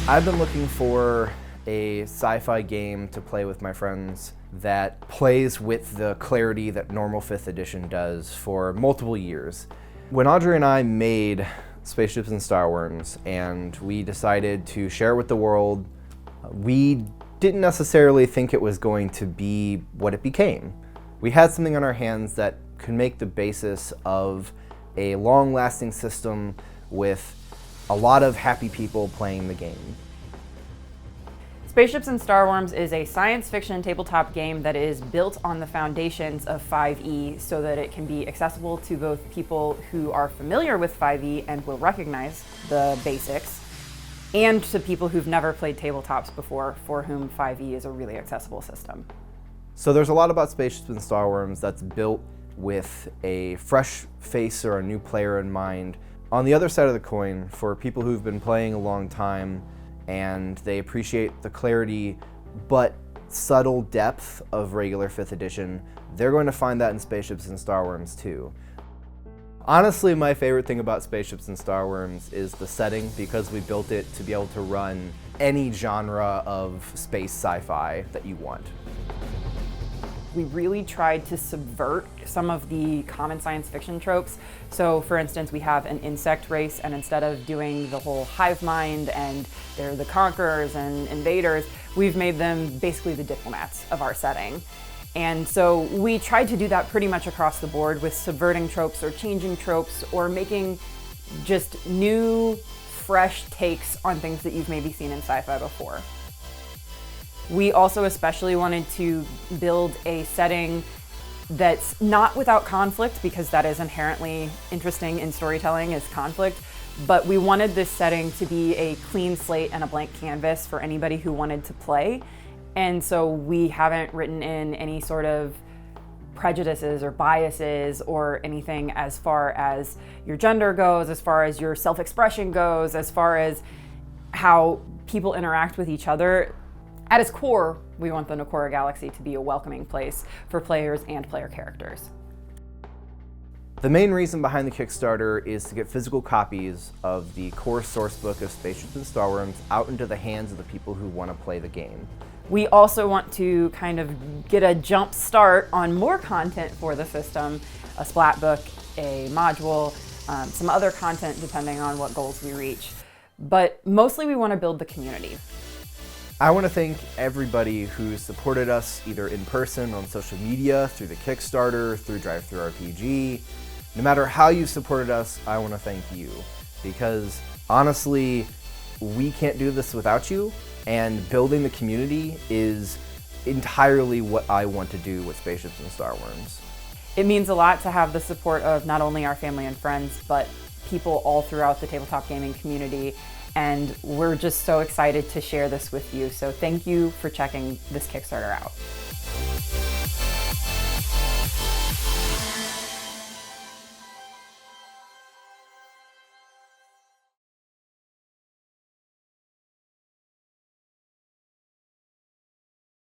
I've been looking for a sci-fi game to play with my friends that plays with the clarity that normal 5th edition does for multiple years. When Audrey and I made Spaceships and Starwyrms and we decided to share it with the world, we didn't necessarily think it was going to be what it became. We had something on our hands that could make the basis of a long-lasting system with a lot of happy people playing the game. Spaceships and Starwyrms is a science fiction tabletop game that is built on the foundations of 5e so that it can be accessible to both people who are familiar with 5e and will recognize the basics, and to people who've never played tabletops before, for whom 5e is a really accessible system. So there's a lot about Spaceships and Starwyrms that's built with a fresh face or a new player in mind. On the other side of the coin, for people who've been playing a long time and they appreciate the clarity but subtle depth of regular 5th edition, they're going to find that in Spaceships and Starwyrms too. Honestly, my favorite thing about Spaceships and Starwyrms is the setting, because we built it to be able to run any genre of space sci-fi that you want. We really tried to subvert some of the common science fiction tropes. So for instance, we have an insect race, and instead of doing the whole hive mind and they're the conquerors and invaders, we've made them basically the diplomats of our setting. And so we tried to do that pretty much across the board with subverting tropes or changing tropes or making just new, fresh takes on things that you've maybe seen in sci-fi before. We also especially wanted to build a setting that's not without conflict, because that is inherently interesting in storytelling, is conflict, but we wanted this setting to be a clean slate and a blank canvas for anybody who wanted to play. And so we haven't written in any sort of prejudices or biases or anything as far as your gender goes, as far as your self-expression goes, as far as how people interact with each other. At its core, we want the Nakora Galaxy to be a welcoming place for players and player characters. The main reason behind the Kickstarter is to get physical copies of the core sourcebook of Spaceships and Starwyrms out into the hands of the people who want to play the game. We also want to kind of get a jump start on more content for the system, a splat book, a module, some other content depending on what goals we reach. But mostly we want to build the community. I want to thank everybody who supported us either in person, on social media, through the Kickstarter, through DriveThruRPG. No matter how you supported us, I want to thank you, because honestly, we can't do this without you, and building the community is entirely what I want to do with Spaceships and Starwyrms. It means a lot to have the support of not only our family and friends, but people all throughout the tabletop gaming community. And we're just so excited to share this with you. So thank you for checking this Kickstarter out.